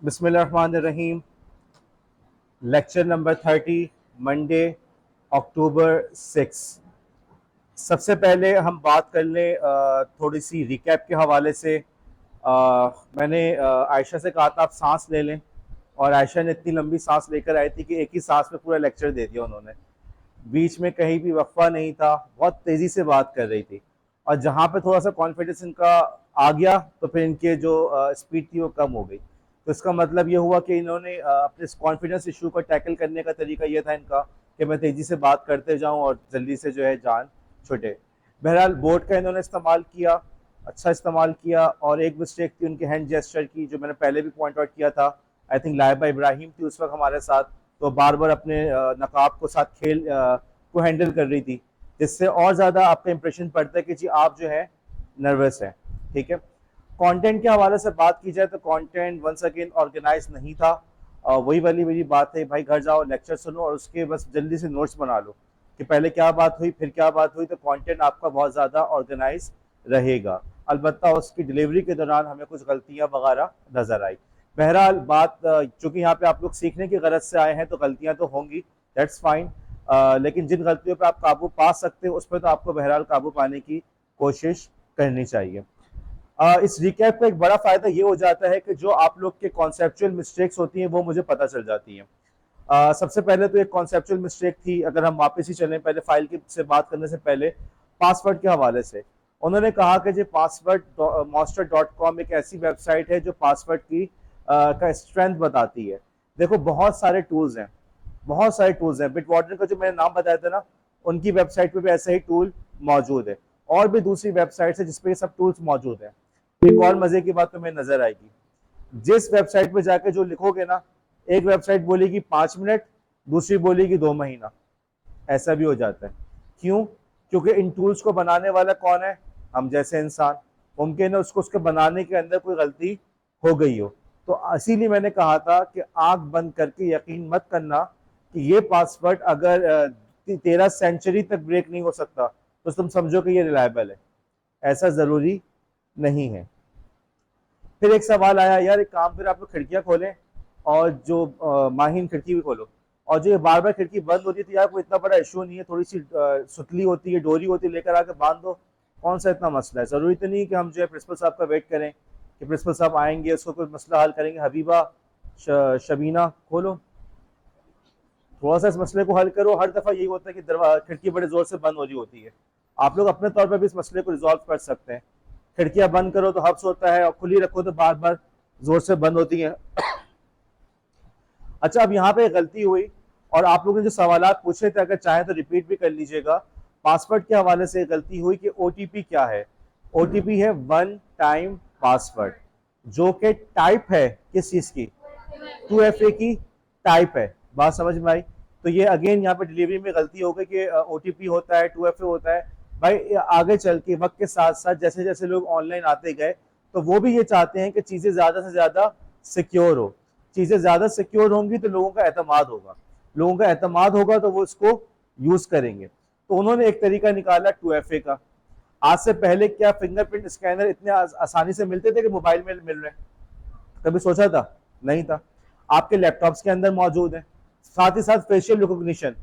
बिस्मिल्लाहिर्रहमानिर्रहीम। Lecture number 30, Monday, अक्टूबर 6। सबसे पहले हम बात कर लें थोड़ी सी रिकैप के हवाले से। मैंने आयशा से कहा था आप सांस ले लें, और आयशा ने इतनी लंबी सांस लेकर आई थी कि एक ही सांस में पूरा लेक्चर दे दिया उन्होंने। बीच में कहीं भी वक्फा नहीं था, बहुत तेज़ी से बात कर रही थी। और जहाँ पे थोड़ा सा कॉन्फिडेंस इनका आ गया तो फिर इनके जो स्पीड थी वो कम हो गई। तो इसका मतलब ये हुआ कि इन्होंने अपने कॉन्फिडेंस इशू को टैकल करने का तरीका ये था इनका कि मैं तेज़ी से बात करते जाऊँ और जल्दी से जो है जान छुटे। बहरहाल बोर्ड का इन्होंने इस्तेमाल किया, अच्छा इस्तेमाल किया। और एक मिस्टेक थी उनके हैंड जेस्चर की, जो मैंने पहले भी पॉइंट आउट किया था। आई थिंक लाइबा इब्राहिम थी उस वक्त हमारे साथ, तो बार बार अपने नकाब को साथ खेल को हैंडल कर रही थी, जिससे और ज़्यादा आपका इंप्रेशन पड़ता है कि जी आप जो है नर्वस हैं। ठीक है। कंटेंट के हवाले से बात की जाए तो कंटेंट वंस अगेन ऑर्गेनाइज नहीं था। वही वाली मेरी बात है भाई, घर जाओ लेक्चर सुनो और उसके बस जल्दी से नोट्स बना लो कि पहले क्या बात हुई फिर क्या बात हुई, तो कंटेंट आपका बहुत ज़्यादा ऑर्गेनाइज रहेगा। अलबत्ता उसकी डिलीवरी के दौरान हमें कुछ गलतियां वगैरह नजर आई। बहरहाल बात चूंकि यहाँ पे आप लोग सीखने की गरज से आए हैं तो गलतियां तो होंगी, दैट्स फाइन। लेकिन जिन गलतियों पे आप काबू पा सकते हो उस पर तो आपको बहरहाल काबू पाने की कोशिश करनी चाहिए। इस रिकैप का एक बड़ा फायदा ये हो जाता है कि जो आप लोग के कॉन्सेप्चुअल मिस्टेक्स होती हैं वो मुझे पता चल जाती हैं। सबसे पहले तो एक कॉन्सेप्चुअल मिस्टेक थी, अगर हम वापस ही चलें पहले फाइल की से बात करने से पहले, पासवर्ड के हवाले से। उन्होंने कहा कि जो पासवर्ड master.com एक ऐसी वेबसाइट है जो पासवर्ड की का स्ट्रेंथ बताती है। देखो बहुत सारे टूल्स हैं, बहुत सारे टूल्स हैं। बिटवार्डन का जो मैंने नाम बताया था ना, उनकी वेबसाइट पे भी ऐसा ही टूल मौजूद है। और भी दूसरी वेबसाइट्स है जिसपे ये सब टूल्स मौजूद हैं। एक और मजे की बात तुम्हें नजर आएगी, जिस वेबसाइट पे जाके जो लिखोगे ना, एक वेबसाइट बोलेगी 5 मिनट, दूसरी बोलेगी 2 महीना। ऐसा भी हो जाता है। क्यों? क्योंकि इन टूल्स को बनाने वाला कौन है? हम जैसे इंसान। मुमकिन है उसको उसके बनाने के अंदर कोई गलती हो गई हो। तो इसीलिए मैंने कहा था कि आंख बंद करके यकीन मत करना कि ये पासवर्ड अगर 13 सेंचुरी तक ब्रेक नहीं हो सकता तो तुम समझो कि ये रिलायबल है। ऐसा जरूरी नहीं है। फिर एक सवाल आया, यार एक काम फिर आप लोग खिड़कियां खोलें और जो माहिन खिड़की भी खोलो। और जो ये बार बार खिड़की बंद हो रही थी यार, कोई इतना बड़ा इशू नहीं है, थोड़ी सी सुतली होती है, डोरी होती है, लेकर आके बांध दो। कौन सा इतना मसला है? जरूरी तो नहीं कि हम जो है प्रिंसिपल साहब का वेट करें कि प्रिंसिपल साहब आएंगे उसको कोई मसला हल करेंगे। हबीबा, शबीना, खोलो, थोड़ा सा इस मसले को हल करो। हर दफा यही होता है कि खिड़की बड़े जोर से बंद हो रही होती है। आप लोग अपने तौर पर भी इस मसले को रिजॉल्व कर सकते हैं। खिड़कियां बंद करो तो हब्स होता है, और खुली रखो तो बार बार जोर से बंद होती है। अच्छा, अब यहाँ पे गलती हुई, और आप लोगों ने जो सवालात पूछे थे अगर चाहें तो रिपीट भी कर लीजिएगा। पासवर्ड के हवाले से गलती हुई कि ओटीपी क्या है। ओटीपी है वन टाइम पासवर्ड, जो कि टाइप है किस चीज की? 2FA की टाइप है। बात समझ में आई? तो ये अगेन यहाँ पे डिलीवरी में गलती हो गई कि ओटीपी होता है, 2FA होता है। भाई आगे चल के वक्त के साथ साथ जैसे जैसे लोग ऑनलाइन आते गए तो वो भी ये चाहते हैं कि चीजें ज्यादा से ज्यादा सिक्योर हो। चीजें ज्यादा सिक्योर होंगी तो लोगों का एतमाद होगा, लोगों का एतमाद होगा तो वो इसको यूज करेंगे। तो उन्होंने एक तरीका निकाला 2FA का। आज से पहले क्या फिंगरप्रिंट स्कैनर इतने आसानी से मिलते थे कि मोबाइल में मिल रहे हैं? कभी सोचा था? नहीं था। आपके लैपटॉप्स के अंदर मौजूद है। साथ ही साथ फेशियल रिकॉग्निशन।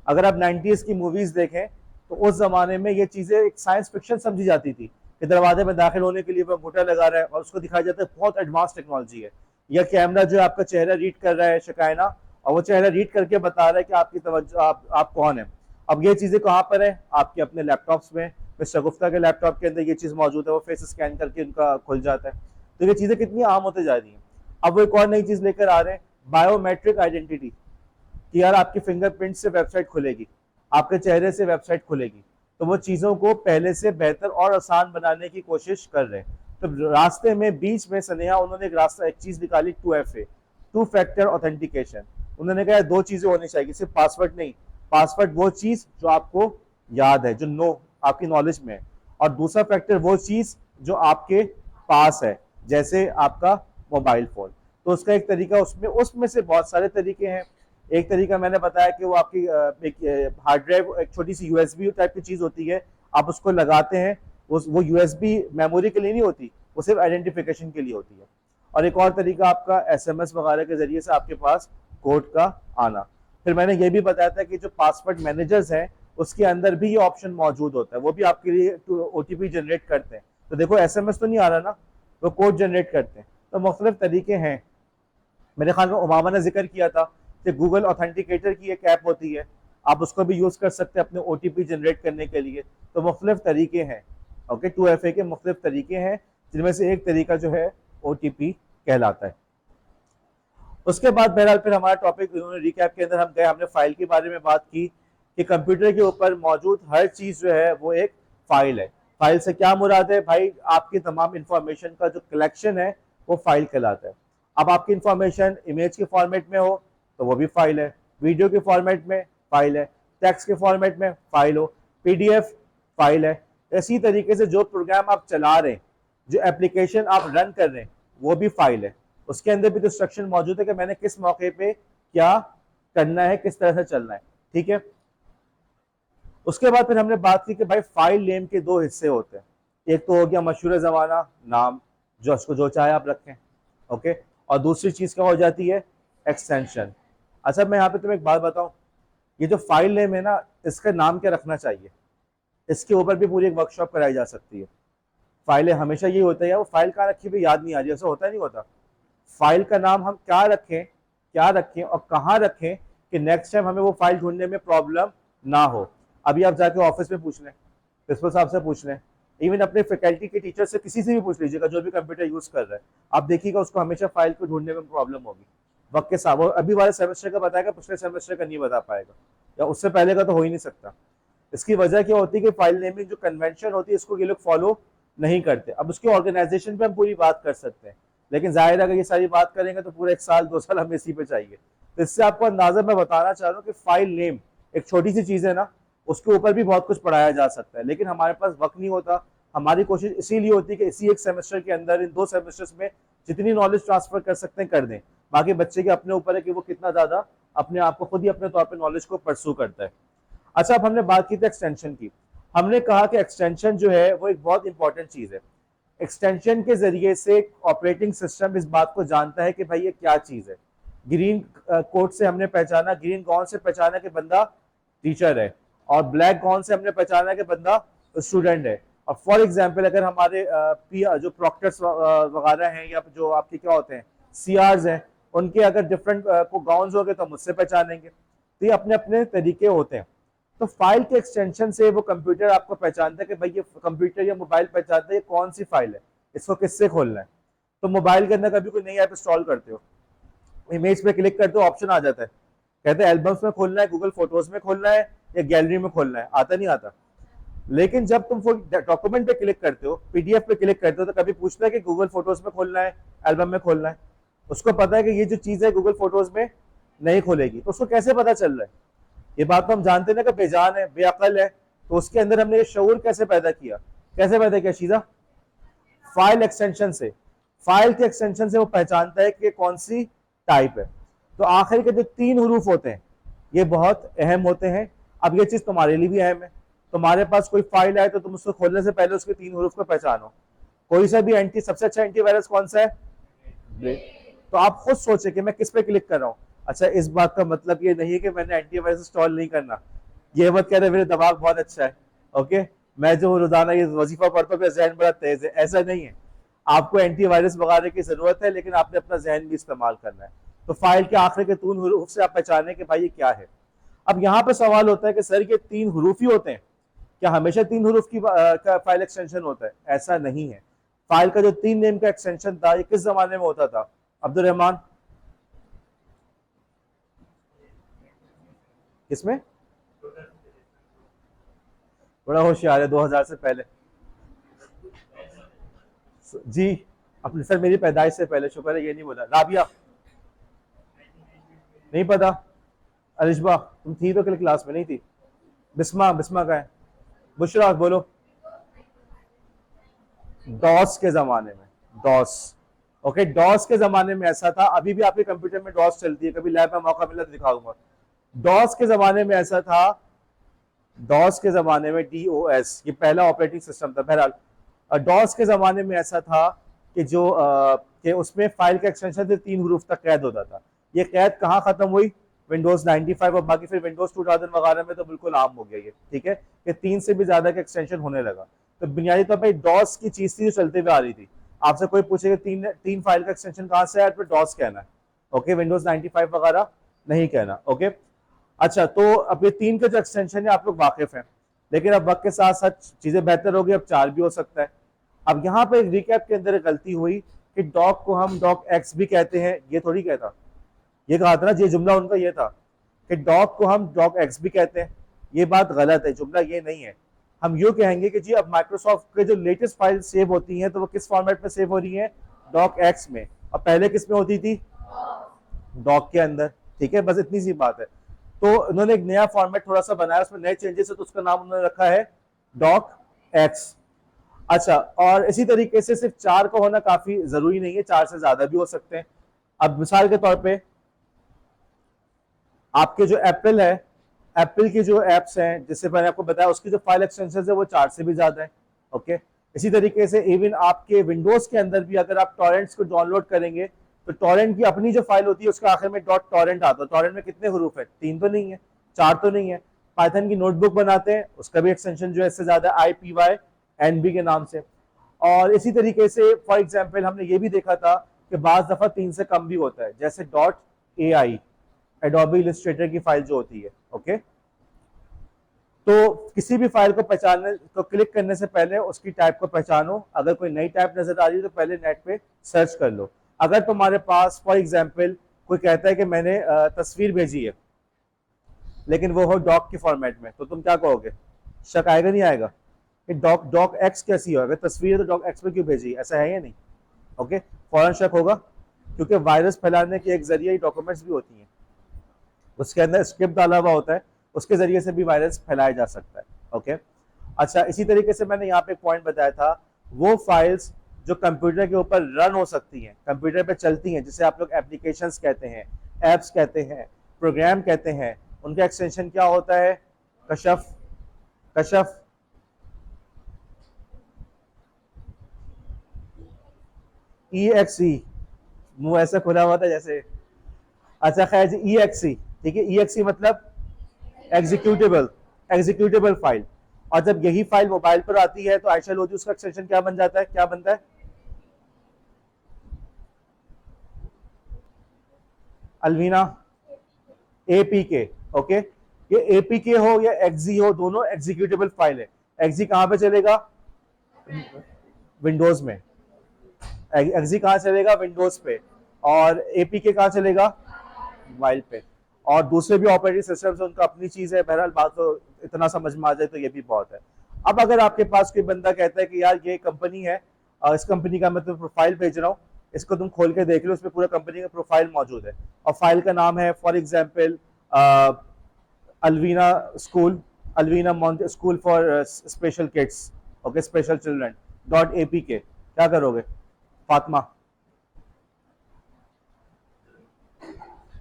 अगर आप 90s की मूवीज देखें तो उस जमाने में ये चीजें एक साइंस फिक्शन समझी जाती थी कि दरवाजे में दाखिल होने के लिए वो अंगूठा लगा रहा है और उसको दिखाया जाता है बहुत एडवांस टेक्नोलॉजी है। या कैमरा जो है आपका चेहरा रीड कर रहा है, शकायना, और वो चेहरा रीड करके बता रहा है कि आपकी तवज्जो, आप कौन है। अब ये चीजें कहाँ पर है? आपके अपने लैपटॉप्स में। मिस्टर गुप्ता के लैपटॉप के अंदर ये चीज मौजूद है, वो फेस स्कैन करके उनका खुल जाता है। तो ये चीजें कितनी आम होते जा रही हैं। अब वो एक और नई चीज लेकर आ रहे हैं, बायोमेट्रिक आइडेंटिटी, कि यार आपकी फिंगरप्रिंट से वेबसाइट खुलेगी, आपके चेहरे से वेबसाइट खुलेगी। तो वो चीजों को पहले से बेहतर और आसान बनाने की कोशिश कर रहे हैं। तो रास्ते में बीच में सनेहा उन्होंने एक रास्ता, एक चीज निकाली, 2FA, टू फैक्टर ऑथेंटिकेशन। उन्होंने कहा दो चीजें होनी चाहिए, सिर्फ पासवर्ड नहीं। पासवर्ड वो चीज जो आपको याद है, जो आपकी नॉलेज में है, और दूसरा फैक्टर वो चीज जो आपके पास है, जैसे आपका मोबाइल फोन। तो उसका एक तरीका, उसमें उसमें से बहुत सारे तरीके हैं। एक तरीका मैंने बताया कि वो आपकी एक हार्ड ड्राइव, एक छोटी सी यूएसबी टाइप की चीज होती है, आप उसको लगाते हैं। वो यूएसबी मेमोरी के लिए नहीं होती, वो सिर्फ आइडेंटिफिकेशन के लिए होती है। और एक और तरीका आपका एसएमएस वगैरह के जरिए से आपके पास कोड का आना। फिर मैंने ये भी बताया था कि जो पासवर्ड मैनेजर्स हैं उसके अंदर भी ये ऑप्शन मौजूद होता है, वो भी आपके लिए ओटीपी जनरेट करते हैं। तो देखो एसएमएस तो नहीं आ रहा ना, वो कोड जनरेट करते हैं। तो मुख्तलिफ तरीके हैं। मेरे ख्याल में उमामा ने जिक्र किया था कि गूगल ऑथेंटिकेटर की एक ऐप होती है, आप उसको भी यूज कर सकते हैं अपने ओटीपी जनरेट करने के लिए। तो मुख्तलिफ तरीके हैं। ओके, 2FA के मुख्तलिफ तरीके हैं, जिनमें से एक तरीका जो है ओटीपी कहलाता है। उसके बाद बहरहाल फिर हमारा टॉपिक रिकैप के अंदर हम गए, हमने फाइल के बारे में बात की कि कंप्यूटर के ऊपर मौजूद हर चीज जो है वो एक फाइल है। फाइल से क्या मुराद है भाई, आपकी तमाम इंफॉर्मेशन का जो कलेक्शन है वो फाइल कहलाता है। अब आपकी इंफॉर्मेशन इमेज के फॉर्मेट में हो तो वो भी फाइल है, वीडियो के फॉर्मेट में फाइल है, टेक्स्ट के फॉर्मेट में फाइल हो, पीडीएफ फाइल है। इसी तरीके से जो प्रोग्राम आप चला रहे हैं, जो एप्लीकेशन आप रन कर रहे हैं, वो भी फाइल है। उसके अंदर भी तो इंस्ट्रक्शन मौजूद है कि मैंने किस मौके पे क्या करना है, किस तरह से चलना है। ठीक है, उसके बाद फिर हमने बात की कि भाई फाइल नेम के दो हिस्से होते हैं। एक तो हो गया मशहूर जमाना नाम, जो उसको जो चाहे आप रखें, ओके, और दूसरी चीज क्या हो जाती है, एक्सटेंशन। अच्छा मैं यहाँ पे तुम्हें एक बात बताऊं, ये जो फाइल नेम है ना, इसका नाम क्या रखना चाहिए, इसके ऊपर भी पूरी एक वर्कशॉप कराई जा सकती है। फाइलें हमेशा ये होता है, वो फाइल कहाँ रखी हुई याद नहीं आ रही, ऐसा होता नहीं होता। फाइल का नाम हम क्या रखें और कहाँ रखें कि नेक्स्ट टाइम हमें वो फाइल ढूंढने में प्रॉब्लम ना हो। अभी आप जाके ऑफिस में पूछ लें, प्रिंसिपल साहब से पूछ लें, इवन अपने फैकल्टी के टीचर से, किसी से भी पूछ लीजिएगा जो भी कंप्यूटर यूज कर रहा है, आप देखिएगा उसको हमेशा फाइल को ढूंढने में प्रॉब्लम होगी वक्त के साथ। वो अभी वाले सेमेस्टर का बताएगा, पिछले सेमेस्टर का नहीं बता पाएगा, या उससे पहले का तो हो ही नहीं सकता। इसकी वजह क्या होती है कि फाइल नेमिंग जो कन्वेंशन होती है इसको ये लोग फॉलो नहीं करते। अब उसकी ऑर्गेनाइजेशन पे हम पूरी बात कर सकते हैं, लेकिन जाहिर है अगर ये सारी बात करेंगे तो पूरे 1 साल 2 साल हमें इसी पे चाहिए। तो इससे आपको अंदाजा मैं बताना चाह रहा हूँ कि फाइल नेम एक छोटी सी चीज है ना, उसके ऊपर भी बहुत कुछ पढ़ाया जा सकता है, लेकिन हमारे पास वक्त नहीं होता। हमारी कोशिश इसीलिए होती है कि इसी एक सेमेस्टर के अंदर, इन 2 सेमेस्टर्स में जितनी नॉलेज ट्रांसफर कर सकते हैं कर दें। बाकी बच्चे के अपने ऊपर है कि वो कितना ज्यादा अपने आप को खुद ही अपने तौर पर नॉलेज को परसू करता है। अच्छा, अब हमने बात की थी एक्सटेंशन की। हमने कहा कि एक्सटेंशन जो है वो एक बहुत इंपॉर्टेंट चीज है। एक्सटेंशन के जरिए से ऑपरेटिंग सिस्टम इस बात को जानता है कि भाई ये क्या चीज है। ग्रीन कोड से हमने पहचाना, ग्रीन गॉन से पहचाना कि बंदा टीचर है, और ब्लैक गॉन से हमने पहचाना कि बंदा स्टूडेंट है। और फॉर एग्जाम्पल अगर हमारे जो प्रॉक्टर्स वगैरह हैं, या जो आपके क्या होते हैं सीआरस हैं, उनके अगर डिफरेंट को गाउन्स हो गए तो हम उससे पहचानेंगे। तो ये अपने अपने तरीके होते हैं। तो फाइल के एक्सटेंशन से वो कंप्यूटर आपको पहचानता है कि भाई ये कंप्यूटर या मोबाइल पहचानता है ये कौन सी फाइल है, इसको किससे खोलना है। तो मोबाइल के अंदर कभी कोई नई ऐप इंस्टॉल करते हो, इमेज पे क्लिक करते हो, ऑप्शन आ जाता है, कहते हैं एल्बम्स में खोलना है, गूगल फोटोज में खोलना है, या गैलरी में खोलना है, आता नहीं आता। लेकिन जब तुम डॉक्यूमेंट पे क्लिक करते हो, पीडीएफ पे क्लिक करते हो, तो कभी पूछता है कि गूगल फोटोज में खोलना है, एल्बम में खोलना है। उसको पता है कि ये जो चीज है गूगल फोटोज में नहीं खोलेगी। तो उसको कैसे पता चल रहा है, ये बात तो हम जानते हैं ना कि बेजान है, बेअकल है। तो उसके अंदर हमने ये शऊर कैसे पैदा किया शीजा, फाइल एक्सटेंशन से। फाइल के एक्सटेंशन से वो पहचानता है कि कौन सी टाइप है। तो आखिर के जो 3 हरूफ होते हैं ये बहुत अहम होते हैं। अब ये चीज तुम्हारे लिए भी अहम है। तुम्हारे पास कोई फाइल आए तो तुम उसको खोलने से पहले उसके 3 हरूफ को पहचानो। कोई सा भी सबसे अच्छा एंटीवायरस कौन सा है, तो आप खुद सोचे कि मैं किस पे क्लिक कर रहा हूँ। अच्छा, इस बात का मतलब ये नहीं है कि मैंने एंटीवायरस इंस्टॉल नहीं करना, ये मत कह रहे मेरे दिमाग बहुत अच्छा है, ओके, मैं जो रोजाना ये वजीफा पढ़ता हूँ जहन बड़ा तेज है, ऐसा नहीं है। आपको एंटीवायरस वगैरह की जरूरत है, लेकिन आपने अपना जहन भी इस्तेमाल करना है। तो फाइल के आखिर के 3 हरूफ से आप पहचाने कि भाई ये क्या है। अब यहाँ पे सवाल होता है कि सर ये 3 हरूफ ही होते हैं क्या, हमेशा 3 हरूफ की का फाइल एक्सटेंशन होता है? ऐसा नहीं है। फाइल का जो 3 नेम का एक्सटेंशन था ये किस जमाने में होता था अब्दुल रहमान, किसमें? बड़ा होशियार है, 2000 से पहले जी। अपने सर मेरी पैदाइश से पहले, शुक्र है ये नहीं बोला। राबिया नहीं पता, अलिशबा तुम थी तो क्लास में नहीं थी। बिस्मा का है, बुशरा बोलो। डॉस के जमाने में, डॉस, ओके, डॉस के जमाने में ऐसा था। अभी भी आपके कंप्यूटर में डॉस चलती है, कभी लैब में मौका मिला तो दिखाऊंगा। डॉस के जमाने में ऐसा था, डॉस के जमाने में DOS ये पहला ऑपरेटिंग सिस्टम था। बहरहाल डॉस के जमाने में ऐसा था कि जो कि उसमें फाइल का एक्सटेंशन से 3 हरूफ तक कैद होता था। ये कैद कहाँ खत्म हुई? विंडोज 95 और बाकी फिर विंडोज 2000 वगैरह में तो बिल्कुल आम हो गया ये, ठीक है, कि 3 से भी ज्यादा का एक्सटेंशन होने लगा। तो बुनियादी तौर पर डॉस की चीज थी जो चलते हुए आ रही थी। आपसे कोई पूछेगा तीन फाइल का एक्सटेंशन कहाँ से आया, तो डॉस कहना है, ओके, विंडोज 95 वगैरह नहीं कहना, ओके। अच्छा, तो अब ये 3 का जो एक्सटेंशन है आप लोग वाकिफ हैं, लेकिन अब वक्त के साथ साथ चीजें बेहतर हो गई, अब 4 भी हो सकता है। अब यहाँ पे एक रिकैप के अंदर एक गलती हुई कि डॉक को हम डॉक एक्स भी कहते हैं, ये थोड़ी कहता, ये कहा था ना, ये जुमला उनका ये था कि डॉक को हम डॉक एक्स भी कहते हैं। ये बात गलत है, जुमला ये नहीं है। हम यूँ कहेंगे कि जी अब माइक्रोसॉफ्ट के जो लेटेस्ट फाइल सेव होती हैं तो वो किस फॉर्मेट में सेव हो रही है? डॉक एक्स में। और पहले किस में होती थी? डॉक के अंदर, ठीक है, बस इतनी सी बात है। तो उन्होंने एक नया फॉर्मेट थोड़ा सा बनाया, उसमें नए चेंजेस है, तो उसका नाम उन्होंने रखा है डॉक एक्स। अच्छा, और इसी तरीके से सिर्फ 4 का होना काफी जरूरी नहीं है, 4 से ज्यादा भी हो सकते हैं। अब मिसाल के तौर पे आपके जो एप्पल है, एप्पल की जो एप्स हैं, जिससे मैंने आपको बताया, उसकी जो फाइल एक्सटेंशन है वो 4 से भी ज्यादा है, ओके। इसी तरीके से इवन आपके विंडोज के अंदर भी अगर आप टॉरेंट्स को डाउनलोड करेंगे तो टॉरेंट की अपनी जो फाइल होती है उसका आखिर में डॉट टॉरेंट आता है। टॉरेंट में कितने हरूफ है? 3 तो नहीं है, 4 तो नहीं है। पाइथन की नोटबुक बनाते हैं, उसका भी एक्सटेंशन जो है इससे ज्यादा IPYNB के नाम से। और इसी तरीके से फॉर एग्जाम्पल हमने ये भी देखा था कि बाज दफा 3 से कम भी होता है, जैसे .ai, एडोबी इलस्ट्रेटर की फाइल जो होती है, ओके। तो किसी भी फाइल को पहचानने तो क्लिक करने से पहले उसकी टाइप को पहचानो। अगर कोई नई टाइप नजर आ रही है तो पहले नेट पे सर्च कर लो। अगर तुम्हारे पास फॉर एग्जांपल कोई कहता है कि मैंने तस्वीर भेजी है लेकिन वो हो डॉक के फॉर्मेट में, तो तुम क्या कहोगे? शक आएगा नहीं आएगा कि डॉक डॉक एक्स कैसी हो? अगर तस्वीर है तो डॉक एक्स में क्यों भेजी, ऐसा है या नहीं? ओके, फौरन शक होगा, क्योंकि वायरस फैलाने के एक जरिए डॉक्यूमेंट्स भी होती हैं, उसके अंदर स्क्रिप्ट डाला हुआ होता है, उसके जरिए से भी वायरस फैलाया जा सकता है, ओके। अच्छा, इसी तरीके से मैंने यहाँ पे एक पॉइंट बताया था, वो फाइल्स जो कंप्यूटर के ऊपर रन हो सकती हैं, कंप्यूटर पे चलती हैं, जिसे आप लोग एप्लीकेशंस कहते हैं, एप्स कहते हैं, प्रोग्राम कहते हैं, उनका एक्सटेंशन क्या होता है? कशफ, कशफ, EXE, मुंह ऐसा खुला हुआ था जैसे। अच्छा खैर जी, EXE, ठीक है, EXE मतलब एग्जीक्यूटेबल, एग्जीक्यूटेबल फाइल। और जब यही फाइल मोबाइल पर आती है तो आयशा लोधी उसका एक्सटेंशन क्या बन जाता है? क्या बनता है? अल्वीना APK, ओके। ये APK हो या एक्जी हो, दोनों एग्जीक्यूटेबल फाइल है। एक्जी कहां पे चलेगा? विंडोज में। एक्जी कहां चलेगा? विंडोज पे। और APK कहां चलेगा? मोबाइल पे। और दूसरे भी ऑपरेटिंग सिस्टम से उनका अपनी चीज है। बहरहाल बात तो इतना समझ में आ जाए तो ये भी बहुत है। अब अगर आपके पास कोई बंदा कहता है कि यार ये कंपनी है, इस कंपनी का मैं तुम्हें प्रोफाइल भेज रहा हूँ, इसको तुम खोल के देख लो, उसमें पूरा कंपनी का प्रोफाइल मौजूद है, और फाइल का नाम है for example Alvina school, Alvina school for special kids, okay, special children .APK, क्या करोगे Fatima?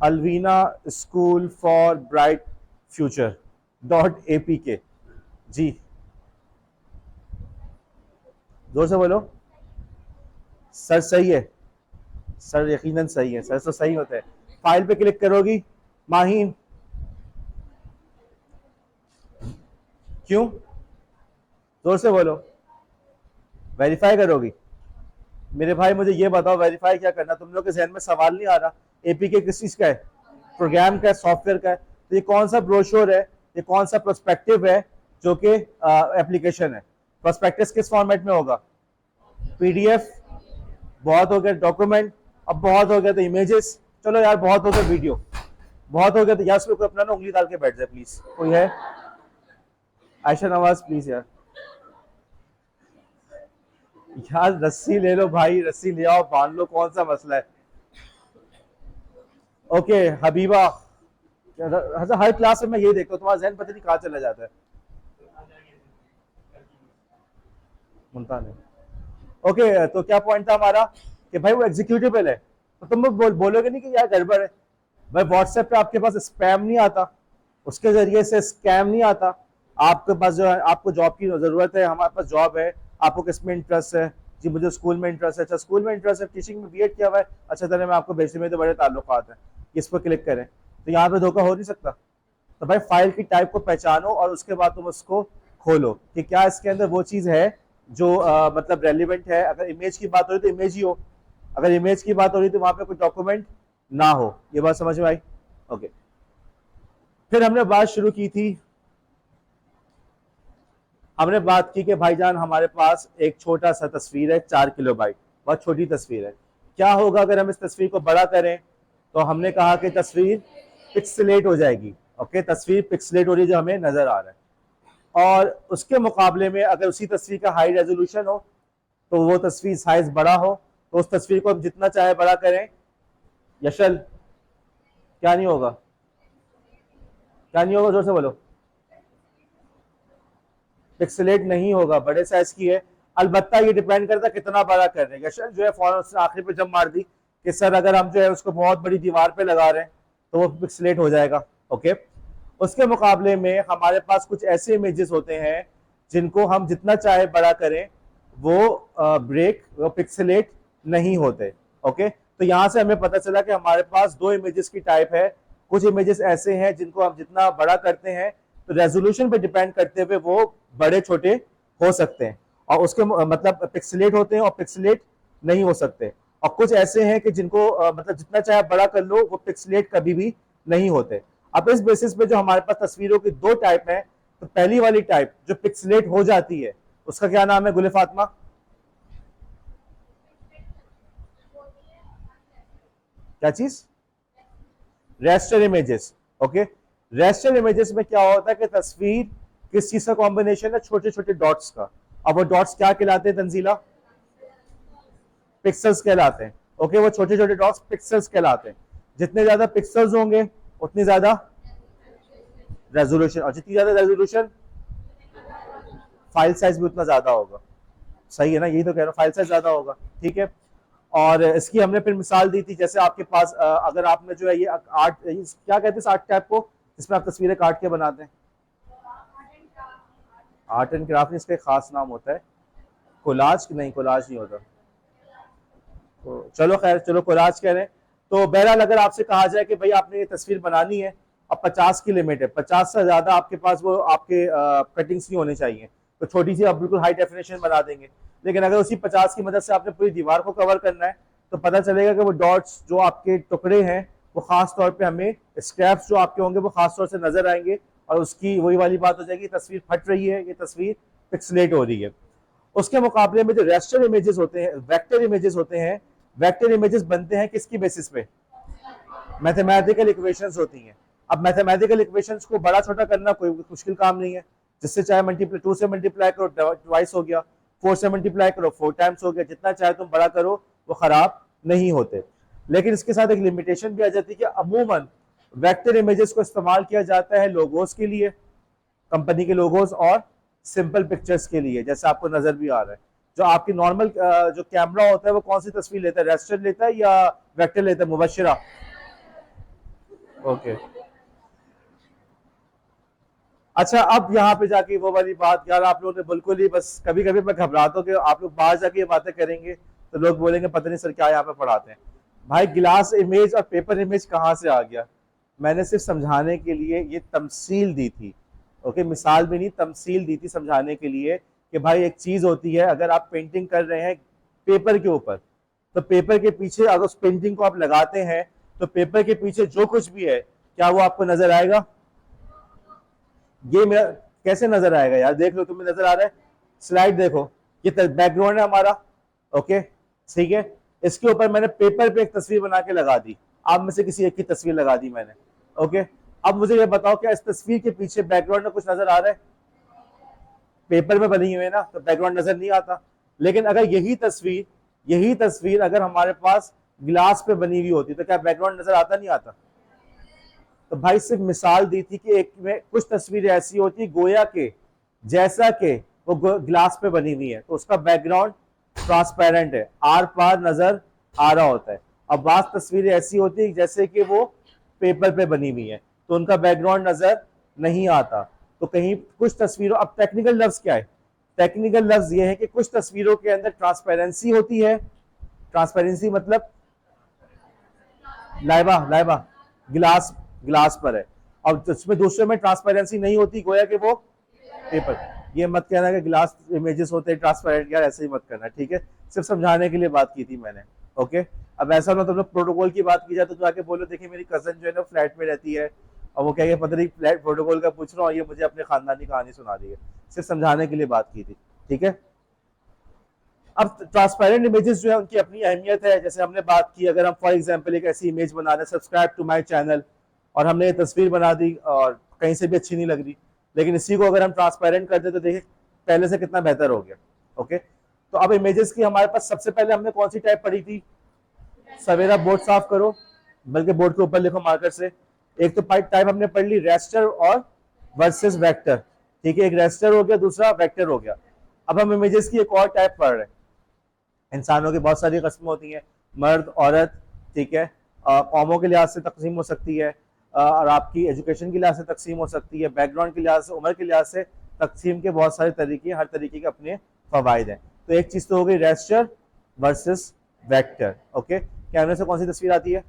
Alvina school for bright future .APK, जी जोर से बोलो। सर सही है, सर यकीनन सही है, सर तो सही होता है। फाइल पे क्लिक करोगी माहीन, क्यों? जोर से बोलो। वेरीफाई करोगी? मेरे भाई मुझे ये बताओ, वेरीफाई क्या करना? तुम लोग के जहन में सवाल नहीं आ रहा? APK किस चीज का है? प्रोग्राम का है, सॉफ्टवेयर का है। तो ये कौन सा ब्रोशोर है, ये कौन सा प्रोस्पेक्टिव है जो कि एप्लीकेशन है? प्रोस्पेक्टिव किस फॉर्मेट में होगा? PDF, बहुत हो गया डॉक्यूमेंट, अब बहुत हो गया तो इमेजेस, चलो यार बहुत हो गया वीडियो, बहुत हो गया तो यार उसमें कोई अपना ना उंगली डाल के बैठ जाए प्लीज, कोई है? आयशा नवाज प्लीज यार, यार रस्सी ले लो भाई, रस्सी ले आओ, बांध लो, कौन सा मसला है? ओके हबीबा, हर क्लास में मैं यही देखता हूँ, तुम्हारा जहन पता नहीं कहाँ चला जाता है। मुल्तान है, ओके। तो क्या पॉइंट था हमारा कि भाई वो एग्जीक्यूटिबल है, तो तुम बोलोगे नहीं कि यार गड़बड़ है? भाई व्हाट्सएप पे आपके पास स्पैम नहीं आता, उसके जरिए से स्कैम नहीं आता। आपके पास जो है, आपको जॉब की जरूरत है, हमारे पास जॉब है, आपको किस में इंटरेस्ट है, जी मुझे स्कूल में इंटरेस्ट है, अच्छा स्कूल में इंटरेस्ट है, टीचिंग में बीएड किया हुआ है, अच्छा चले मैं आपको भेजने में तो बड़े ताल्लुकात हैं, इस पर क्लिक करें, तो यहाँ पे धोखा हो नहीं सकता। तो भाई फाइल की टाइप को पहचानो और उसके बाद तुम उसको खोलो कि क्या इसके अंदर वो चीज़ है जो मतलब रेलिवेंट है। अगर इमेज की बात हो रही तो इमेज ही हो, अगर इमेज की बात हो रही तो वहां पे कोई डॉक्यूमेंट ना हो। ये बात समझ में आई? ओके। फिर हमने बात शुरू की थी, हमने बात की कि भाईजान हमारे पास एक छोटा सा तस्वीर है 4 किलोबाइट, बहुत छोटी तस्वीर है। क्या होगा अगर हम इस तस्वीर को बड़ा करें? तो हमने कहा कि तस्वीर पिक्सलेट हो जाएगी। ओके, तस्वीर पिक्सलेट हो रही है जो हमें नजर आ रहा है। और उसके मुकाबले में अगर उसी तस्वीर का हाई रेजोल्यूशन हो तो वो तस्वीर साइज बड़ा हो, तो उस तस्वीर को हम जितना चाहे बड़ा करें, यशल क्या नहीं होगा, क्या नहीं होगा, जोर से बोलो। पिक्सलेट नहीं होगा, बड़े साइज की है। अलबत्ता ये डिपेंड करता है कितना बड़ा कर रहे हैं। यशल जो है फौरन उसने आखिरी पे जब मार दी कि सर अगर हम जो है उसको बहुत बड़ी दीवार पे लगा रहे हैं तो वो पिक्सलेट हो जाएगा। ओके, उसके मुकाबले में हमारे पास कुछ ऐसे इमेजेस होते हैं जिनको हम जितना चाहे बड़ा करें वो वो पिक्सलेट नहीं होते। ओके, तो यहां से हमें पता चला कि हमारे पास दो इमेजेस की टाइप है। कुछ इमेजेस ऐसे हैं जिनको हम जितना बड़ा करते हैं तो रेजोल्यूशन पे डिपेंड करते हुए वो बड़े छोटे हो सकते हैं, और उसके मतलब पिक्सलेट होते हैं और पिक्सलेट नहीं हो सकते। और कुछ ऐसे हैं कि जिनको मतलब जितना चाहे बड़ा कर लो वो पिक्सलेट कभी भी नहीं होते। अब इस बेसिस पे जो हमारे पास तस्वीरों की दो टाइप है, तो पहली वाली टाइप जो पिक्सलेट हो जाती है उसका क्या नाम है गुले फातिमा? क्या चीज? Raster images. Okay, raster images में क्या होता है कि तस्वीर किस चीज का कॉम्बिनेशन है? छोटे छोटे डॉट्स का। अब वो डॉट्स क्या कहलाते हैं तंजीला? पिक्सल्स कहलाते हैं। ओके, वो छोटे छोटे डॉट्स पिक्सल्स कहलाते हैं। जितने ज्यादा पिक्सल्स होंगे उतनी ज्यादा रेजोल्यूशन, और जितनी ज्यादा रेजोल्यूशन फाइल साइज भी उतना ज्यादा होगा। सही है ना? यही तो कह रहा हूँ, फाइल साइज ज्यादा होगा। ठीक है, और इसकी हमने फिर मिसाल दी थी, जैसे आपके पास अगर आपने जो है ये आर्ट, क्या कहते हैं इस आर्ट टाइप को जिसमें आप तस्वीरें काट के बनाते हैं? आर्ट एंड क्राफ्ट, इसका एक खास नाम होता है। कोलाज? नहीं, कोलाज नहीं होता। तो चलो खैर, चलो कोलाज कह रहे हैं। तो बहरहाल अगर आपसे कहा जाए कि भाई आपने ये तस्वीर बनानी है, अब 50 की लिमिट है, 50 से ज्यादा आपके पास वो आपके कटिंग्स नहीं होने चाहिए, तो छोटी सी आप बिल्कुल हाई डेफिनेशन बना देंगे। लेकिन अगर उसी 50 की मदद से आपने पूरी दीवार को कवर करना है तो पता चलेगा कि वो डॉट्स जो आपके टुकड़े हैं वो खास तौर पे हमें, स्क्रैप्स जो आपके होंगे वो खास तौर से नजर आएंगे, और उसकी वही वाली बात हो जाएगी, तस्वीर फट रही है, ये तस्वीर पिक्सलेट हो रही है। उसके मुकाबले में जो रेस्टर इमेजेस होते हैं, वेक्टर इमेजेस होते हैं, वेक्टर इमेजेस बनते हैं किसकी बेसिस पे? मैथमेटिकल इक्वेशंस होती हैं। अब मैथमेटिकल इक्वेशंस को बड़ा छोटा करना कोई मुश्किल काम नहीं है, जिससे चाहे मल्टीप्लाई, 2 से मल्टीप्लाई करो ट्वाइस हो गया, 4 से मल्टीप्लाई करो 4 टाइम्स हो गया, जितना चाहे तुम बड़ा करो वो खराब नहीं होते। लेकिन इसके साथ एक लिमिटेशन भी आ जाती है कि अमूमन वेक्टर इमेजेस को इस्तेमाल किया जाता है लोगोस के लिए, कंपनी के लोगोस, और सिंपल पिक्चर्स के लिए, जैसे आपको नजर भी आ रहा है। जो आपकी नॉर्मल जो कैमरा होता है वो कौन सी तस्वीर लेता है, रेस्टर लेता है या वेक्टर लेता है? मुबशिरा। ओके, अच्छा अब यहाँ पे जाके वो वाली बात, यार आप लोगों ने बिल्कुल ही, बस कभी कभी मैं घबराता हूँ कि आप लोग बाहर जाके ये बातें करेंगे तो लोग बोलेंगे पता नहीं सर क्या यहाँ पे पढ़ाते हैं। भाई गिलास इमेज और पेपर इमेज कहाँ से आ गया? मैंने सिर्फ समझाने के लिए ये तमसील दी थी। ओके, मिसाल भी नहीं, तमसील दी थी समझाने के लिए कि भाई एक चीज होती है, अगर आप पेंटिंग कर रहे हैं पेपर के ऊपर, तो पेपर के पीछे अगर उस पेंटिंग को आप लगाते हैं तो पेपर के पीछे जो कुछ भी है क्या वो आपको नजर आएगा? ये मेरा कैसे नजर आएगा यार? देख लो, तुम्हें नजर आ रहा है? स्लाइड देखो, ये बैकग्राउंड है हमारा। ओके, ठीक है, इसके ऊपर मैंने पेपर पे एक तस्वीर बना के लगा दी, आप में से किसी एक की तस्वीर लगा दी मैंने। ओके, अब मुझे ये बताओ क्या इस तस्वीर के पीछे बैकग्राउंड में कुछ नजर आ रहा है? पेपर में बनी हुई है ना, तो बैकग्राउंड नजर नहीं आता। लेकिन अगर यही तस्वीर अगर हमारे पास गिलास पे बनी हुई होती तो क्या बैकग्राउंड नजर आता? नहीं आता। तो भाई सिर्फ मिसाल दी थी कि एक में कुछ तस्वीरें ऐसी होती गोया के जैसा के वो ग्लास पे बनी हुई है, तो उसका बैकग्राउंड ट्रांसपेरेंट है, आर पार नजर आ रहा होता है। अब बात तस्वीरें ऐसी होती है जैसे कि वो पेपर पे बनी हुई है, तो उनका बैकग्राउंड नजर नहीं आता। तो कहीं कुछ तस्वीरों, अब टेक्निकल लफ्ज क्या है? टेक्निकल लफ्ज ये है कि कुछ तस्वीरों के अंदर ट्रांसपेरेंसी होती है, ट्रांसपेरेंसी मतलब लाइबा लाइबा गिलास, गिलास पर है, और जिसमें दूसरे में ट्रांसपेरेंसी नहीं होती, गोया कि वो पेपर। ये मत कहना कि ग्लास इमेजेस होते हैं ट्रांसपेरेंट, यार ऐसे ही मत करना, ठीक है, सिर्फ समझाने के लिए बात की थी मैंने, ओके। अब ऐसा ना तुम लोग प्रोटोकॉल की बात की जाए तो जाके बोलो देखिए मेरी कजन जो है ना फ्लैट में रहती है, और वो क्या पता नहीं फ्लैट प्रोटोकॉल का पूछ रहा हूँ, ये मुझे अपने खानदानी कहानी सुना रही है, सिर्फ समझाने के लिए बात की थी, ठीक है। अब ट्रांसपेरेंट इमेजेस जो है उनकी अपनी अहमियत है, जैसे हमने बात की, अगर हम फॉर एग्जांपल एक ऐसी इमेज बना रहे हैं, सब्सक्राइब टू माय चैनल, और हमने ये तस्वीर बना दी और कहीं से भी अच्छी नहीं लग रही, लेकिन इसी को अगर हम ट्रांसपेरेंट कर दे तो देखिए पहले से कितना बेहतर हो गया, ओके। तो अब इमेजेस की हमारे पास सबसे पहले हमने कौन सी टाइप पढ़ी थी, सवेरा बोर्ड साफ करो, बल्कि बोर्ड के ऊपर लिखो मार्कर से। एक तो टाइप हमने पढ़ ली रेस्टर और वर्सेस वेक्टर, ठीक है, एक रेस्टर हो गया, दूसरा वेक्टर हो गया। अब हम इमेजेस की एक और टाइप पढ़ रहे हैं। इंसानों की बहुत सारी किस्में होती हैं, मर्द औरत, ठीक है, कौमों के लिहाज से तकसीम हो सकती है, और आपकी एजुकेशन के लिहाज से तकसीम हो सकती है, बैकग्राउंड के लिहाज से, उम्र के लिहाज से तकसीम के बहुत सारे तरीके, हर तरीके के अपने फवायद हैं। तो एक चीज तो हो गई रेस्टर वर्सेस वेक्टर, ओके। कैमरे से कौन सी तस्वीर आती है,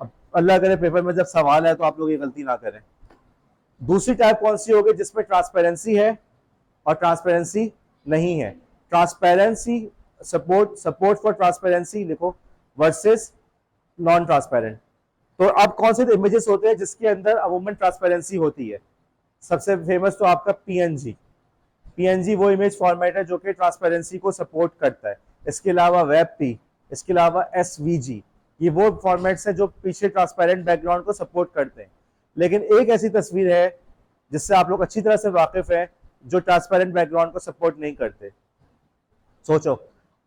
अब अल्लाह करे पेपर में जब सवाल है तो आप लोग ये गलती ना करें। दूसरी टाइप कौन सी होगी, जिसमें ट्रांसपेरेंसी है और ट्रांसपेरेंसी नहीं है, ट्रांसपेरेंसी सपोर्ट फॉर ट्रांसपेरेंसी लिखो, वर्सेस नॉन ट्रांसपेरेंट। तो अब कौन से इमेजेस होते हैं जिसके अंदर अमूमन ट्रांसपेरेंसी होती है, सबसे फेमस तो आपका पीएनजी। पीएनजी वो इमेज फॉर्मेट है जो कि ट्रांसपेरेंसी को सपोर्ट करता है। इसके अलावा वेब पी, इसके अलावा एसवीजी, ये वो फॉर्मेट्स हैं जो पीछे ट्रांसपेरेंट बैकग्राउंड को सपोर्ट करते हैं। लेकिन एक ऐसी तस्वीर है जिससे आप लोग अच्छी तरह से वाकिफ हैं, जो ट्रांसपेरेंट बैकग्राउंड को सपोर्ट नहीं करते। सोचो,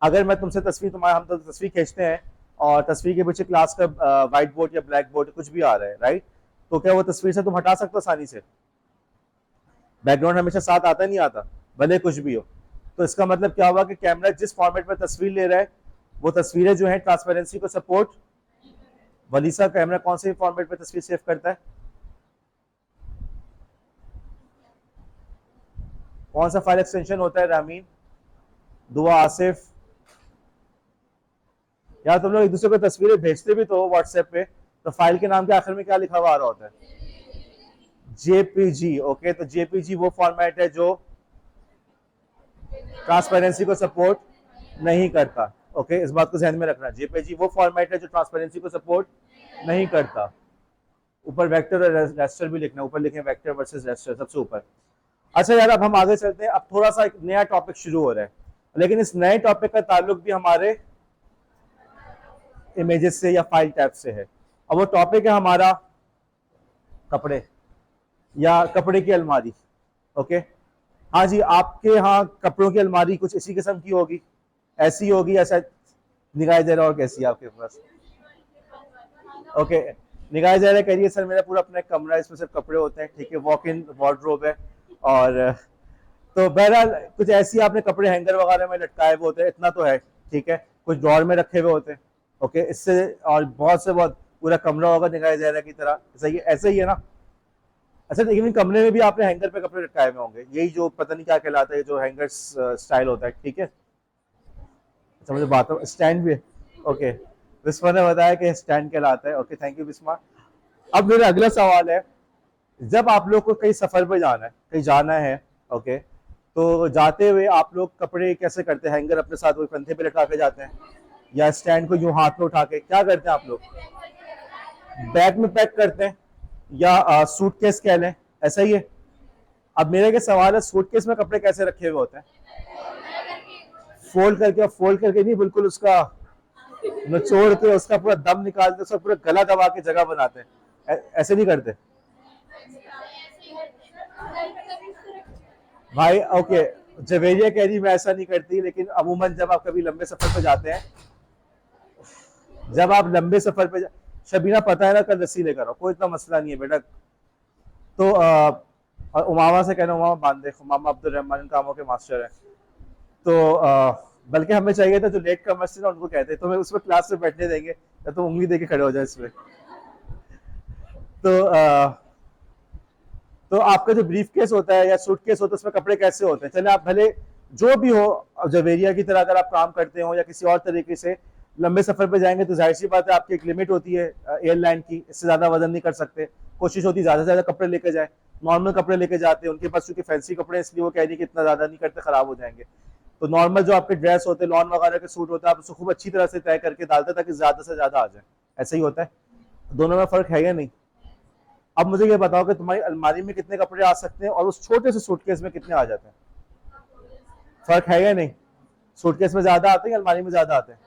अगर मैं तुमसे तस्वीर, तुम्हारा हम तो तस्वीर खींचते हैं और तस्वीर के पीछे क्लास का व्हाइट बोर्ड या ब्लैक बोर्ड कुछ भी आ रहा है, राइट, तो क्या वो तस्वीर से तुम हटा सकते हो आसानी से? बैकग्राउंड हमेशा साथ आता नहीं आता, भले कुछ भी हो। तो इसका मतलब क्या हुआ कि कैमरा जिस फॉर्मेट में तस्वीर ले रहा है वो तस्वीरें जो है ट्रांसपेरेंसी को सपोर्ट। वलीसा, कैमरा कौन से फॉर्मेट में तस्वीर सेव करता है, कौन सा फाइल एक्सटेंशन होता है? रामीन, दुआ, आसिफ, यार तुम लोग एक दूसरे को तस्वीरें भेजते भी तो व्हाट्सएप पे, तो फाइल के नाम के आखिर में क्या लिखा हुआ आ रहा होता है? JPG, okay. तो जेपीजी वो फॉर्मेट है जो ट्रांसपेरेंसी को सपोर्ट नहीं करता, ओके, इस बात को ध्यान में रखना। जेपीजी वो फॉर्मेट है जो ट्रांसपेरेंसी को सपोर्ट नहीं करता। ऊपर वेक्टर और रेस्टर भी लिखना, ऊपर लिखें वेक्टर वर्सेस रेस्टर सबसे ऊपर। अच्छा यार, अब हम आगे चलते हैं। अब थोड़ा सा एक नया टॉपिक शुरू हो रहा है, लेकिन इस नए टॉपिक का ताल्लुक भी हमारे इमेजेस से या फाइल टाइप से है। अब वो टॉपिक है हमारा कपड़े या कपड़े की अलमारी, ओके। हाँ जी, आपके यहाँ कपड़ों की अलमारी कुछ इसी किस्म की होगी, ऐसी होगी, ऐसा निगाह जरा, और कैसी है आपके पास? ओके, निगाह जरा करिए सर, मेरा पूरा अपना कमरा है, इसमें सिर्फ कपड़े होते हैं, ठीक है, वॉक इन वार्डरोब है। और तो बहरहाल कुछ ऐसी आपने कपड़े हैंगर वगैरह में लटकाए हुए होते हैं, इतना तो है, ठीक है, कुछ ड्रॉर में रखे हुए होते हैं, ओके। इससे और बहुत से बहुत पूरा कमरा होगा निगाह जरा की तरह, सही है, ऐसे ही है ना? अच्छा, लेकिन कमरे में भी आपने हैंगर पे कपड़े लटकाए हुए होंगे, यही जो पता नहीं क्या कहलाता है, जो हैंगर स्टाइल होता है, ठीक है। अच्छा, मुझे बात, स्टैंड भी है, ओके। बिस्मा ने बताया कि स्टैंड कहलाता है, ओके, थैंक यू बिस्मा। अब मेरा अगला सवाल है, जब आप लोग को कहीं सफर पे जाना है, कहीं जाना है, ओके, तो जाते हुए आप लोग कपड़े कैसे करते हैं? हैंगर अपने साथ वही कंधे पे लटका के जाते हैं, या स्टैंड को यूं हाथ में उठा के, क्या करते हैं आप लोग? बैग में पैक करते हैं, या सूटकेस कह लें, ऐसा ही है। अब मेरा क्या सवाल है, सूटकेस में कपड़े कैसे रखे हुए होते हैं? फोल्ड करके, फोल्ड करके नहीं, बिल्कुल उसका निचोड़ के, उसका पूरा दम निकालते, उसका पूरा गला दबा के जगह बनाते हैं, ऐसे नहीं करते भाई? ओके, जवेरिया कह रही मैं ऐसा नहीं करती, लेकिन अमूमन जब आप कभी लंबे सफर पे जाते हैं, जब आप लंबे सफर पे शबीना पता है ना, कल रस्सी लेकर आओ, कोई इतना मसला नहीं है बेटा। तो और उमामा से कहना, उमामा बांध दे, उमामा अब्दुल रहमान कामों के मास्टर हैं। तो बल्कि हमें चाहिए था जो लेट कमर्स थे ना, उनको कहते तो मैं उसमें क्लास में बैठने देंगे, या तो उंगली दे के खड़े हो जाए इसमें। तो तो आपका जो ब्रीफ केस होता है या सूट केस होता है उसमें कपड़े कैसे होते हैं? चले आप भले जो भी हो, जवेरिया की तरह अगर आप काम करते हो या किसी और तरीके से लंबे सफर पे जाएंगे तो जाहिर सी बात है आपकी एक लिमिट होती है एयरलाइन की, इससे ज्यादा वजन नहीं कर सकते। कोशिश होती है ज्यादा से ज्यादा कपड़े लेके जाए, नॉर्मल कपड़े लेके जाते हैं, उनके पास चूंकि फैंसी कपड़े हैं इसलिए वो कह रही कि इतना ज्यादा नहीं करते, खराब हो जाएंगे। तो नॉर्मल जो आपके ड्रेस होते हैं, लॉन वगैरह के सूट होता है, आप उसको खूब अच्छी तरह से तय करके डालते ताकि ज्यादा से ज्यादा आ जाए। ऐसा ही होता है, दोनों में फर्क है या नहीं? अब मुझे ये बताओ कि तुम्हारी अलमारी में कितने कपड़े आ सकते हैं और उस छोटे से सूटकेस में कितने आ जाते हैं? फर्क है या नहीं? सूटकेस में ज्यादा आते हैं, अलमारी में ज्यादा आते हैं?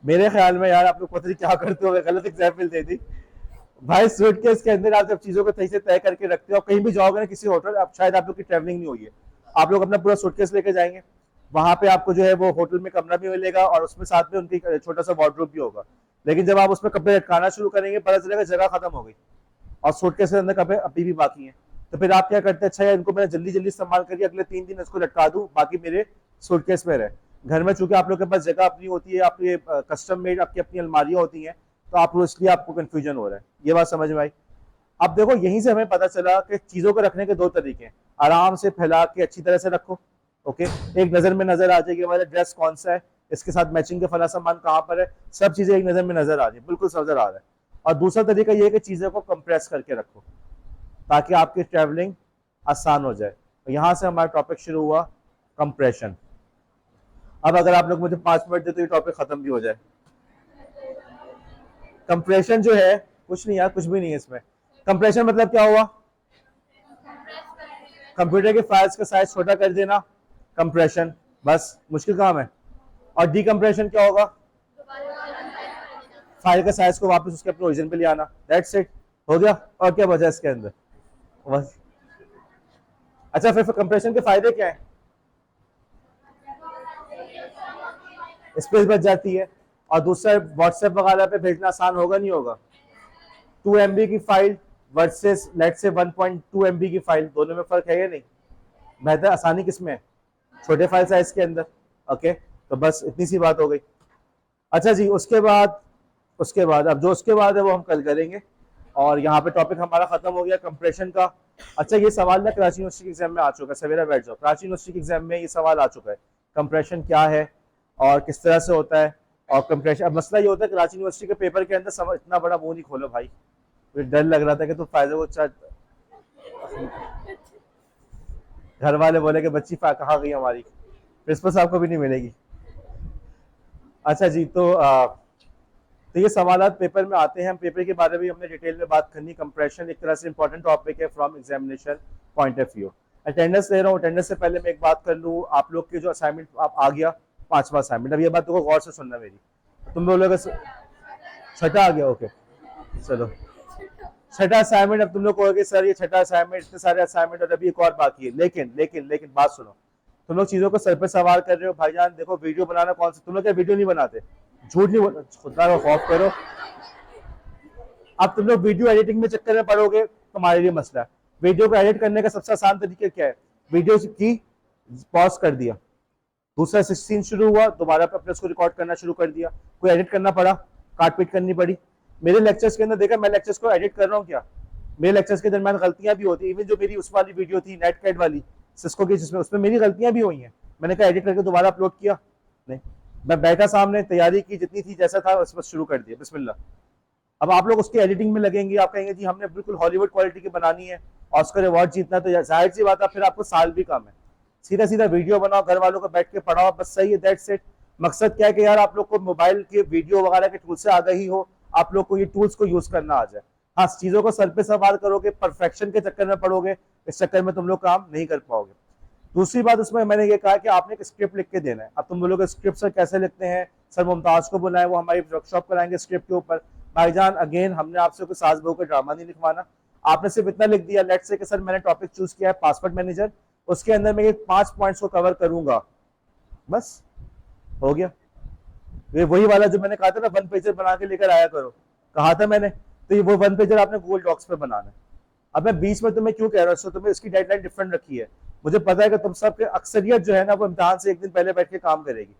मेरे ख्याल में यार आप लोग पता नहीं क्या करते हो, गलत एग्जाम्पल दे दी भाई। सूटकेस के अंदर आप जब चीजों को सही से तय करके रखते हो, कहीं भी जाओगे ना किसी होटल, आप शायद आप लोग की ट्रैवलिंग नहीं हुई है, आप लोग अपना पूरा सूटकेस लेके जाएंगे, वहां पे आपको जो है वो होटल में कमरा भी मिलेगा और उसमें साथ में उनकी छोटा सा वार्डरोब भी होगा। लेकिन जब आप उसमें कपड़े लटकाना शुरू करेंगे पता चलेगा जगह खत्म हो गई और सूटकेस के अंदर कपड़े अभी भी बाकी हैं। तो फिर आप क्या करते हैं, अच्छा यार इनको मैंने जल्दी जल्दी इस्तेमाल करिए, अगले 3 दिन इसको लटका दूं, बाकी मेरे सूटकेस में रहे। घर में चूंकि आप लोग के पास जगह अपनी होती है, आपकी कस्टम मेड आपकी अपनी अलमारियां होती हैं, तो आप इसलिए आपको कंफ्यूजन हो रहा है। ये बात समझ में आई? अब देखो यहीं से हमें पता चला कि चीजों को रखने के दो तरीके हैं। आराम से फैला के अच्छी तरह से रखो, ओके, एक नजर में नजर आ जाएगी हमारा ड्रेस कौन सा है, इसके साथ मैचिंग के फला सामान कहाँ पर है, सब चीजें एक नजर में नजर आ रही है, बिल्कुल नजर आ रहा है। और दूसरा तरीका ये है कि चीजों को कंप्रेस करके रखो ताकि आपकी ट्रैवलिंग आसान हो जाए। तो यहाँ से हमारा टॉपिक शुरू हुआ, कंप्रेशन। अब अगर आप लोग मुझे 5 मिनट दे तो ये टॉपिक खत्म भी हो जाए। कंप्रेशन जो है कुछ नहीं यार, कुछ भी नहीं है इसमें। कंप्रेशन मतलब क्या हुआ? कंप्यूटर के फाइल्स का साइज छोटा कर देना, कंप्रेशन, बस मुश्किल काम है। और डीकंप्रेशन क्या होगा? फाइल का साइज को वापस उसके अपने ओरिजिन पे ले आना, दैट्स इट, हो गया। और क्या बचा इसके अंदर? बस। अच्छा फिर कंप्रेशन के फायदे क्या है? स्पेस बच जाती है और दूसरा व्हाट्सएप वगैरह पे भेजना आसान होगा नहीं होगा? 2 MB की फाइल वर्सेस लेट से 1.2 MB की फाइल, दोनों में फर्क है या नहीं? बेहतर आसानी किसमें है? छोटे फाइल साइज के अंदर, ओके। तो बस इतनी सी बात हो गई। अच्छा जी, उसके बाद अब जो उसके बाद है वो हम कल करेंगे और यहाँ पे टॉपिक हमारा खत्म हो गया कंप्रेशन का। अच्छा ये सवाल ना कराची यूनिवर्सिटी के एग्जाम में आ चुका है, सवेरा बैठ जाओ, कराची यूनिवर्सिटी के एग्जाम में ये सवाल आ चुका है, कंप्रेशन क्या है और किस तरह से होता है। और कंप्रेशन, अब मसला ये होता है कराची यूनिवर्सिटी के पेपर के अंदर समझ, इतना बड़ा मुंह नहीं खोलो भाई, मुझे डर लग रहा था कि तुम फायदे वो घर वाले बोले कि बच्ची कहाँ गई हमारी, प्रिंसिपल साहब को भी नहीं मिलेगी। अच्छा जी, तो ये सवाल पेपर में आते हैं, हम पेपर के बारे में हमने डिटेल में बात करनी। कंप्रेशन एक तरह से इंपॉर्टेंट टॉपिक है from examination point of view. Attendance ले रहा हूँ, अटेंडेंस से पहले मैं एक बात कर लूँ, आप लोग के जो असाइनमेंट आप आ गया 5वां असाइनमेंट, अब ये बात तो गौर से सुनना मेरी, तुम बोलोगे 6ठा आ गया, ओके चलो 6ठा असाइनमेंट। अब तुम लोग कहोगे सर ये 6ठा असाइनमेंट, इतने सारे असाइनमेंट और अभी एक और बाकी है, लेकिन लेकिन लेकिन बात सुनो, तुम लोग चीजों को सर पे सवार कर रहे हो भाईजान। देखो वीडियो बनाना कौन सा, तुम लोग क्या वीडियो नहीं बनाते? झूठ नहीं बोल, खुदा का खौफ करो। अब तुम लोग वीडियो एडिटिंग में चक्कर में पड़ोगे, तुम्हारे लिए मसला है। वीडियो को एडिट करने का सबसे आसान तरीका क्या है? वीडियो की पॉज कर दिया, दूसरा 16 शुरू हुआ, दोबारा अपने उसको रिकॉर्ड करना शुरू कर दिया, कोई एडिट करना पड़ा, काट पीट करनी पड़ी। मेरे लेक्चर्स के अंदर देखा, मैं लेक्चर्स को एडिट कर रहा हूँ क्या? मेरे लेक्चर्स के दरमियान गलतियां भी होती है, इवन जो मेरी उस वाली वीडियो थी नेट कैट वाली सिस्को की, जिसमें उसमें मेरी गलतियां भी हुई हैं, मैंने कहा एडिट करके दोबारा अपलोड किया नहीं, मैं बैठा सामने, तैयारी की जितनी थी जैसा था बस शुरू कर दिया, बिस्मिल्लाह। अब आप लोग उसकी एडिटिंग में लगेंगे, आप कहेंगे जी हमने बिल्कुल हॉलीवुड क्वालिटी की बनानी है, ऑस्कर अवार्ड जीतना, तो जाहिर सी बात है फिर आपको साल भी कम है। सीधा सीधा वीडियो बनाओ, घर वालों को बैठ के पढ़ाओ, बस सही है, दैट्स इट। मकसद क्या है कि यार आप लोग को मोबाइल के वीडियो वगैरह के टूल से आगाही हो, आप लोग को ये टूल्स को यूज करना आ जाए। हाँ, चीजों को सर पे सवार करोगे, परफेक्शन के चक्कर में पड़ोगे, इस चक्कर में तुम लोग काम नहीं कर पाओगे। दूसरी बात उसमें मैंने ये कहा कि आपने एक स्क्रिप्ट लिख के देना है। अब तुम बोलोगे स्क्रिप्ट सर कैसे लिखते हैं? सर मुमताज को बुलाएं, वो हमारी वर्कशॉप कराएंगे स्क्रिप्ट के ऊपर। भाईजान अगेन हमने आपसे कोई सास बहू का ड्रामा नहीं लिखवाना, आपने सिर्फ इतना लिख दिया, लेट्स से कि सर मैंने टॉपिक चूज किया है पासपोर्ट मैनेजर, उसके अंदर मैं 5 पॉइंट्स को कवर करूंगा, बस हो गया। ये वही वाला जो मैंने कहा था ना, 1 पेजर बना के लेकर आया करो, कहा था मैंने, तो ये वो 1 पेजर आपने गूगल डॉक्स पे बनाना है। अब मैं बीच में तुम्हें क्यों कह रहा हूँ, तुम्हें इसकी डेडलाइन डिफरेंट रखी है, मुझे पता है कि तुम सबके अक्सरियत जो है ना वो इम्तिहान से एक दिन पहले बैठ के काम करेगी,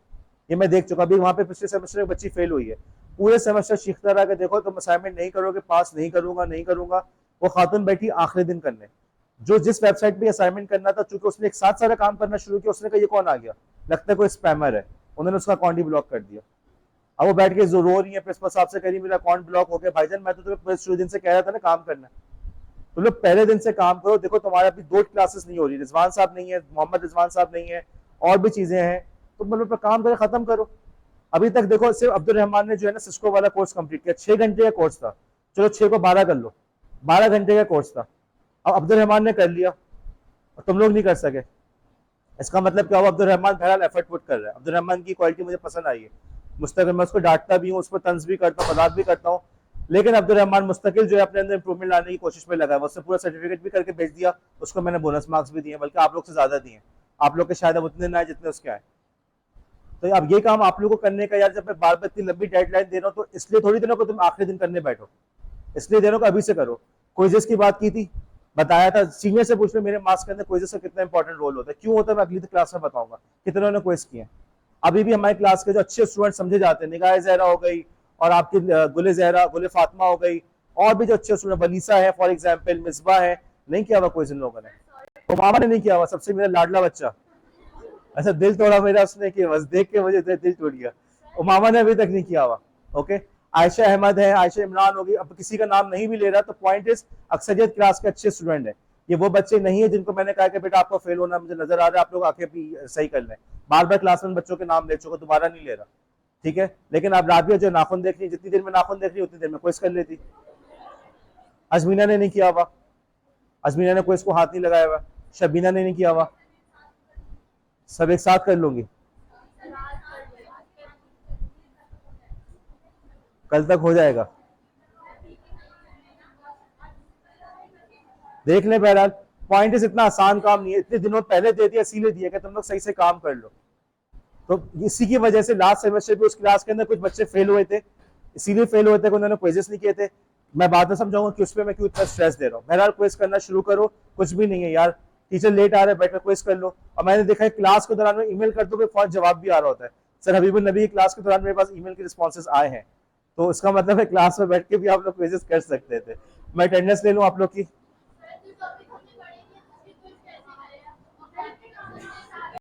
ये मैं देख चुका। अभी वहां पे पिछले सेमेस्टर में बच्ची फेल हुई है, पूरे सेमेस्टर चीखता रहा कि देखो तुम असाइनमेंट नहीं करोगे, पास नहीं करूंगा नहीं करूंगा। वो खातून बैठी आखिरी दिन करने, जो जिस वेबसाइट पे असाइनमेंट करना था, चूंकि उसने एक साथ सारा काम करना शुरू किया, उसने कहा ये कौन आ गया, लगता है कोई स्पैमर है, उन्होंने उसका अकाउंट ही ब्लॉक कर दिया। अब वो बैठ के जो रो रही है प्रिंसिपल साहब से, कह रही मेरा अकाउंट ब्लॉक हो गया। भाईजान मैं तो तुम्हें शुरू दिन से कह रहा था ना काम करना, तुम लोग पहले दिन से काम करो। देखो तुम्हारा अभी 2 क्लासेस नहीं हो रही, रिजवान साहब नहीं है, मोहम्मद रिजवान साहब नहीं है, और भी चीजें हैं, तुम लोग काम करो, खत्म करो। अभी तक देखो सिर्फ अब्दुल रहमान ने जो है ना सिस्को वाला कोर्स कंप्लीट किया, 6 घंटे का कोर्स था, चलो 6 को 12 कर लो, 12 घंटे का कोर्स था। अब अब्दुल रहमान ने कर लिया और तुम लोग नहीं कर सके, इसका मतलब क्या हुआ, अब्दुल रहमान बहरहाल एफर्ट पुट कर रहा है। अब्दुल रहमान की क्वालिटी मुझे पसंद आई है, मुस्तकिल मैं उसको डांटता भी हूँ, उस पर तंज भी करता हूँ, मजाक भी करता हूँ, लेकिन अब्दुल रहमान मुस्तकिल जो है अपने अंदर इंप्रूवमेंट लाने की कोशिश में लगा है। उसने पूरा सर्टिफिकेट भी करके भेज दिया, उसको मैंने बोनस मार्क्स भी दिए, बल्कि आप लोग से ज्यादा दिए, आप लोग के शायद अब उतने ना आए जितने उसके आए। तो अब ये काम आप लोगों को करने का, यार जब मैं बार बार इतनी लंबी डेडलाइन दे रहा हूँ, तो इसलिए थोड़ी दिनों को तुम आखिरी दिन करने बैठो, इसलिए दिनों को अभी से करो। क्विज़ेस की बात की थी, बताया था, सीनियर से पूछ लो मेरे मार्क्स के अंदर क्विज़ेस का कितना इंपॉर्टेंट रोल होता है, क्यों होता है, मैं अगली क्लास में बताऊंगा कितनों ने क्विज किए। अभी भी हमारी क्लास के जो अच्छे स्टूडेंट समझे जाते हैं, निगाह जहरा हो गई, और आपकी गुले जहरा, गुले फातिमा हो गई, और भी जो अच्छे स्टूडेंट, वलीसा है फॉर एग्जाम्पल, मिसबा है, नहीं किया हुआ क्विज इन लोगों ने, उमामा ने नहीं किया हुआ, सबसे मेरा लाडला बच्चा, अच्छा दिल तोड़ा मेरा उसने, किया बस देख के मुझे दिल टूट गया। उमामा ने अभी तक नहीं किया हुआ। ओके, आयशा अहमद है, आयशा इमरान होगी, अब किसी का नाम नहीं भी ले रहा, तो पॉइंट इज अक्सरियत क्लास के अच्छे स्टूडेंट है। ये वो बच्चे नहीं है जिनको मैंने कहा कि बेटा आपको फेल होना मुझे नजर आ रहा है, आप लोग आके भी सही कर लें। बार बार क्लास में बच्चों के नाम ले चुका, दोबारा नहीं ले रहा, ठीक है। लेकिन अब राबिया जो नाखून देख रही, जितनी देर में नाखून देख रही उतनी देर में क्विज कर लेती। अजमीना ने नहीं किया हुआ, अजमीना ने क्विज को हाथ नहीं लगाया हुआ, शबीना ने नहीं किया हुआ, सब एक साथ कर लूंगी, कल तक हो जाएगा, देख ले। बहरहाल पॉइंट इस इतना आसान काम नहीं है, इतने दिनों पहले दे दिया, इसीलिए दिया कि तुम लोग सही से काम कर लो। तो इसी की वजह से लास्ट सेमेस्टर भी उस क्लास के अंदर कुछ बच्चे फेल हुए थे, इसीलिए फेल हुए थे कि उन्होंने क्विजेस नहीं किए थे। मैं बाद में समझाऊंगा कि उस पर मैं क्यों इतना स्ट्रेस दे रहा हूँ। बहरहाल क्विज करना शुरू करो, कुछ भी नहीं है यार, टीचर लेट आ रहा है, बैठकर क्विज कर लो। और मैंने देखा है क्लास के दौरान में ईमेल कर दो, फौरन जवाब भी आ रहा होता है। सर हबीबुल नबी की क्लास के दौरान मेरे पास ईमेल के रिस्पॉन्सेज आए हैं, तो इसका मतलब है क्लास में बैठ के भी आप लोग क्विजेस कर सकते थे। मैं अटेंडेंस ले लूँ आप लोग की।